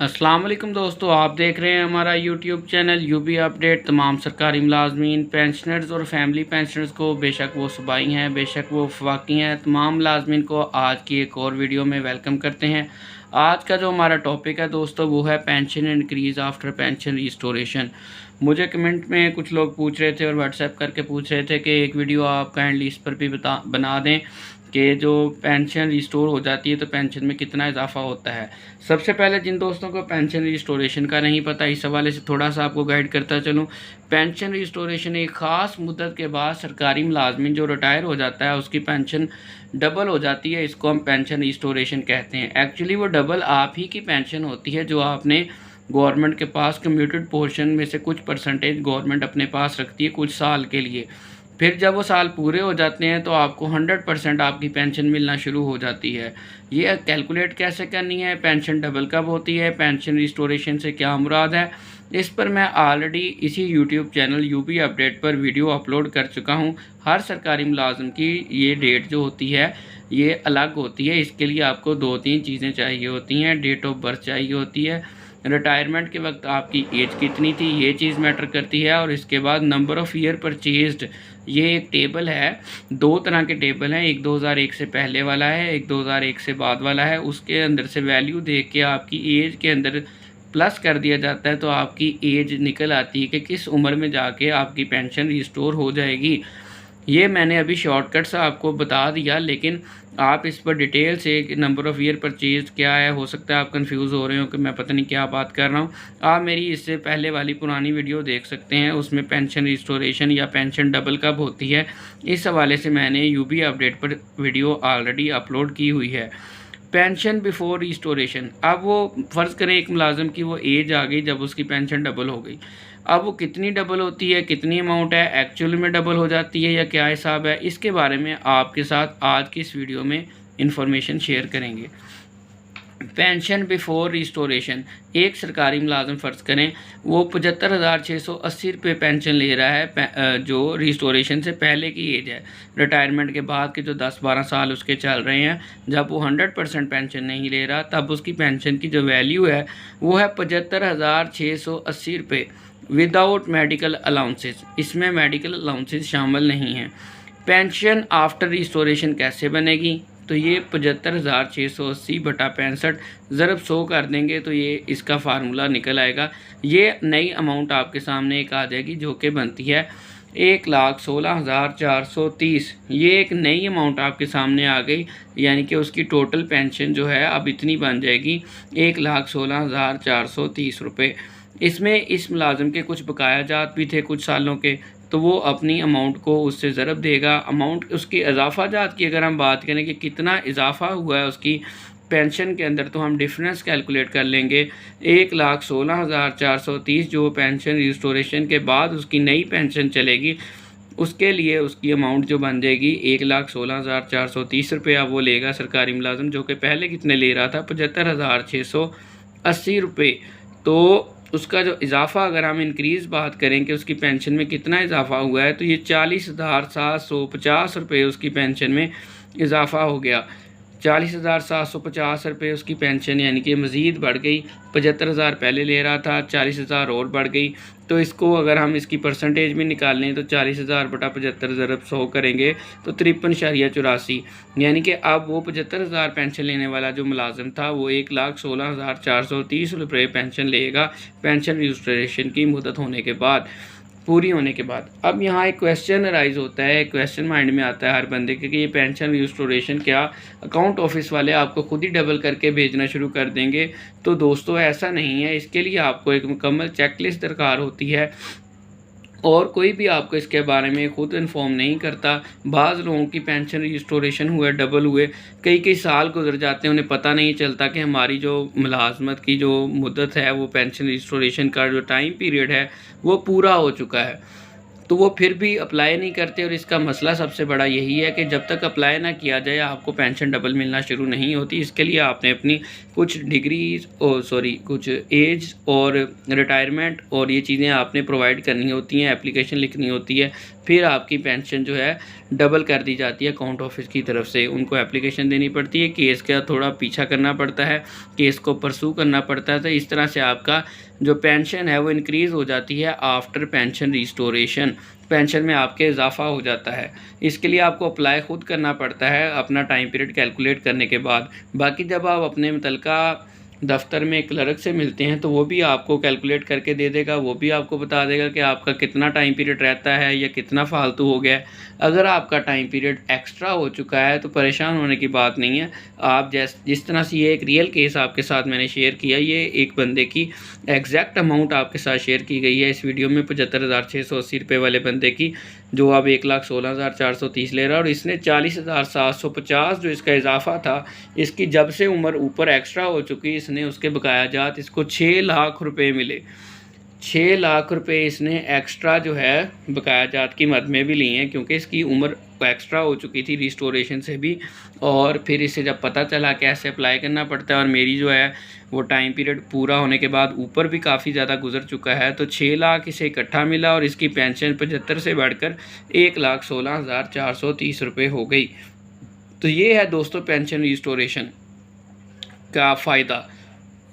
अस्सलाम वालेकुम दोस्तों, आप देख रहे हैं हमारा यूट्यूब चैनल यूबी अपडेट। तमाम सरकारी मुलाजमीन, पेंशनर्स और फैमिली पेंशनर्स को, बेशक वो सूबाई हैं बेशक वो वफाकी हैं, तमाम मुलाजमीन को आज की एक और वीडियो में वेलकम करते हैं। आज का जो हमारा टॉपिक है दोस्तों वो है pension increase after pension restoration. मुझे कमेंट में कुछ लोग पूछ रहे थे और व्हाट्सएप करके पूछ रहे थे कि एक वीडियो आप काइंडली इस पर भी बना दें कि जो पेंशन रिस्टोर हो जाती है तो पेंशन में कितना इजाफा होता है। सबसे पहले जिन दोस्तों को पेंशन रिस्टोरेशन का नहीं पता, इस हवाले से थोड़ा सा आपको गाइड करता चलूँ। पेंशन रिस्टोरेशन एक ख़ास मुद्दत के बाद सरकारी मुलाजमिन जो रिटायर हो जाता है उसकी पेंशन डबल हो जाती है, इसको हम पेंशन रिस्टोरेशन कहते हैं। एक्चुअली वो डबल आप ही की पेंशन होती है जो आपने गवर्नमेंट के पास कम्यूटेड पोर्शन में से कुछ परसेंटेज गवर्नमेंट अपने पास रखती है कुछ साल के लिए। फिर जब वो साल पूरे हो जाते हैं तो आपको 100% आपकी पेंशन मिलना शुरू हो जाती है। ये कैलकुलेट कैसे करनी है, पेंशन डबल कब होती है, पेंशन रिस्टोरेशन से क्या मुराद है, इस पर मैं ऑलरेडी इसी यूट्यूब चैनल यूबी अपडेट पर वीडियो अपलोड कर चुका हूँ। हर सरकारी मुलाजम की ये डेट जो होती है ये अलग होती है। इसके लिए आपको 2-3 चीज़ें चाहिए होती हैं। डेट ऑफ बर्थ चाहिए होती है, रिटायरमेंट के वक्त आपकी एज कितनी थी ये चीज़ मैटर करती है, और इसके बाद नंबर ऑफ़ ईयर परचेज्ड, ये एक टेबल है। 2 तरह के टेबल हैं, एक 2001 से पहले वाला है, एक 2001 से बाद वाला है। उसके अंदर से वैल्यू देख के आपकी एज के अंदर प्लस कर दिया जाता है तो आपकी एज निकल आती है कि किस उम्र में जाके आपकी पेंशन रिस्टोर हो जाएगी। ये मैंने अभी शॉर्टकट से आपको बता दिया, लेकिन आप इस पर डिटेल से नंबर ऑफ़ ईयर परचेज क्या है, हो सकता है आप कंफ्यूज हो रहे हो कि मैं पता नहीं क्या बात कर रहा हूँ। आप मेरी इससे पहले वाली पुरानी वीडियो देख सकते हैं, उसमें पेंशन रिस्टोरेशन या पेंशन डबल कब होती है इस हवाले से मैंने यूबी अपडेट पर वीडियो ऑलरेडी अपलोड की हुई है। पेंशन बिफोर रिस्टोरेशन, अब वो फ़र्ज़ करें एक मुलाजिम की वो एज आ गई जब उसकी पेंशन डबल हो गई। अब वो कितनी डबल होती है, कितनी अमाउंट है, एक्चुअल में डबल हो जाती है या क्या हिसाब है, इसके बारे में आपके साथ आज की इस वीडियो में इंफॉर्मेशन शेयर करेंगे। पेंशन बिफोर रिस्टोरेशन, एक सरकारी मुलाजिम फ़र्ज़ करें वो 75,680 रुपये पेंशन ले रहा है, जो रिस्टोरेशन से पहले की एज है। रिटायरमेंट के बाद के जो 10-12 साल उसके चल रहे हैं, जब वो 100% पेंशन नहीं ले रहा तब उसकी पेंशन की जो वैल्यू है वो है 75,680 रुपये विदाउट मेडिकल अलाउंसेस। इसमें मेडिकल अलाउंसेस शामिल नहीं हैं। पेंशन आफ्टर रिस्टोरेशन कैसे बनेगी, तो ये 75,680 बटा 65 ज़रब 100 कर देंगे तो ये इसका फार्मूला निकल आएगा। ये नई अमाउंट आपके सामने एक आ जाएगी जो कि बनती है 1,16,430। ये एक नई अमाउंट आपके सामने आ गई, यानी कि उसकी टोटल पेंशन जो है अब इतनी बन जाएगी 1,16,430 रुपये। इसमें इस मुलाजिम के कुछ बकाया जात भी थे कुछ सालों के, तो वो अपनी अमाउंट को उससे ज़रब देगा। अमाउंट उसकी इजाफा जात की अगर हम बात करें कि कितना इजाफा हुआ है उसकी पेंशन के अंदर, तो हम डिफरेंस कैलकुलेट कर लेंगे। 1,16,430 जो पेंशन रिस्टोरेशन के बाद उसकी नई पेंशन चलेगी उसके लिए उसकी अमाउंट जो बन जाएगी 1,16,430 रुपये वो लेगा सरकारी मुलाजिम, जो कि पहले कितने ले रहा था 75,680 रुपये। तो उसका जो इजाफ़ा अगर हम इंक्रीज़ बात करें कि उसकी पेंशन में कितना इजाफ़ा हुआ है, तो ये 40,750 रुपये उसकी पेंशन में इजाफ़ा हो गया। 40,750 रुपये उसकी पेंशन यानी कि मज़ीद बढ़ गई। 75,000 पहले ले रहा था, 40,000 और बढ़ गई। तो इसको अगर हम इसकी परसेंटेज में निकाल लें तो 40,000 बटा 75 ज़रब 100 करेंगे तो 53.84, यानी कि अब वो 75,000 पेंशन लेने वाला जो मुलाजिम था वो 1,16,430 रुपये पेंशन लेगा पेंशन रिस्टोरेशन की मुद्दत होने के बाद, पूरी होने के बाद। अब यहाँ एक क्वेश्चन राइज़ होता है, एक क्वेश्चन माइंड में आता है हर बंदे के कि ये पेंशन रिस्टोरेशन क्या अकाउंट ऑफिस वाले आपको खुद ही डबल करके भेजना शुरू कर देंगे? तो दोस्तों ऐसा नहीं है। इसके लिए आपको एक मुकम्मल चेकलिस्ट दरकार होती है और कोई भी आपको इसके बारे में खुद इन्फॉर्म नहीं करता। बाज़ लोगों की पेंशन रिस्टोरेशन हुए, डबल हुए, कई साल गुजर जाते हैं, उन्हें पता नहीं चलता कि हमारी जो मुलाजमत की जो मुद्दत है वो पेंशन रिस्टोरेशन का जो टाइम पीरियड है वो पूरा हो चुका है, तो वो फिर भी अप्लाई नहीं करते। और इसका मसला सबसे बड़ा यही है कि जब तक अप्लाई ना किया जाए आपको पेंशन डबल मिलना शुरू नहीं होती। इसके लिए आपने अपनी कुछ डिग्रीज कुछ एज और रिटायरमेंट और ये चीज़ें आपने प्रोवाइड करनी होती हैं, एप्लीकेशन लिखनी होती है। फिर आपकी पेंशन जो है डबल कर दी जाती है अकाउंट ऑफिस की तरफ से। उनको एप्लीकेशन देनी पड़ती है, केस का थोड़ा पीछा करना पड़ता है, केस को परसू करना पड़ता है। तो इस तरह से आपका जो पेंशन है वो इंक्रीज़ हो जाती है आफ्टर पेंशन रिस्टोरेशन। पेंशन में आपके इजाफा हो जाता है। इसके लिए आपको अप्लाई ख़ुद करना पड़ता है अपना टाइम पीरियड कैलकुलेट करने के बाद। बाकी जब आप अपने मुतल्लिका दफ्तर में क्लर्क से मिलते हैं तो वो भी आपको कैलकुलेट करके दे देगा, वो भी आपको बता देगा कि आपका कितना टाइम पीरियड रहता है या कितना फालतू हो गया है। अगर आपका टाइम पीरियड एक्स्ट्रा हो चुका है तो परेशान होने की बात नहीं है। आप जिस तरह से ये एक रियल केस आपके साथ मैंने शेयर किया, ये एक बंदे की एग्जैक्ट अमाउंट आपके साथ शेयर की गई है इस वीडियो में 75,680 रुपये वाले बंदे की, जो अब 1,16,430 ले रहा है। और इसने 40,750 जो इसका इजाफा था, इसकी जब से उम्र ऊपर एक्स्ट्रा हो चुकी, इसने उसके बकाया जात इसको 6 लाख रुपए मिले। 6 लाख रुपए इसने एक्स्ट्रा जो है बकाया जात की मद में भी लिए हैं, क्योंकि इसकी उम्र एक्स्ट्रा हो चुकी थी रिस्टोरेशन से भी। और फिर इसे जब पता चला कैसे अप्लाई करना पड़ता है, और मेरी जो है वो टाइम पीरियड पूरा होने के बाद ऊपर भी काफ़ी ज़्यादा गुजर चुका है, तो 6 लाख इसे इकट्ठा मिला और इसकी पेंशन 75 से बढ़कर 1,16,430 रुपये हो गई। तो ये है दोस्तों पेंशन रिस्टोरेशन का फ़ायदा।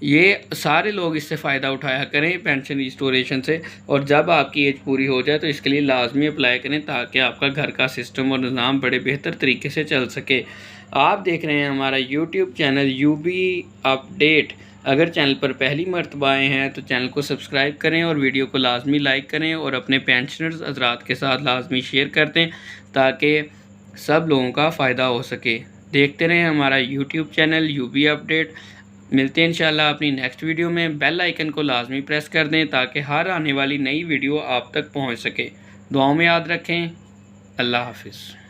ये सारे लोग इससे फ़ायदा उठाया करें पेंशन रिस्टोरेशन से। और जब आपकी एज पूरी हो जाए तो इसके लिए लाजमी अप्लाई करें, ताकि आपका घर का सिस्टम और निज़ाम बड़े बेहतर तरीके से चल सके। आप देख रहे हैं हमारा यूट्यूब चैनल यूबी अपडेट। अगर चैनल पर पहली मर्तबा आए हैं तो चैनल को सब्सक्राइब करें और वीडियो को लाजमी लाइक करें और अपने पेंशनर्स हज़रात के साथ लाजमी शेयर कर दें, ताकि सब लोगों का फ़ायदा हो सके। देखते रहें हमारा यूट्यूब चैनल यूबी अपडेट। मिलते हैं इंशाल्लाह अपनी नेक्स्ट वीडियो में। बेल आइकन को लाजमी प्रेस कर दें ताकि हर आने वाली नई वीडियो आप तक पहुंच सके। दुआओं में याद रखें। अल्लाह हाफिज़।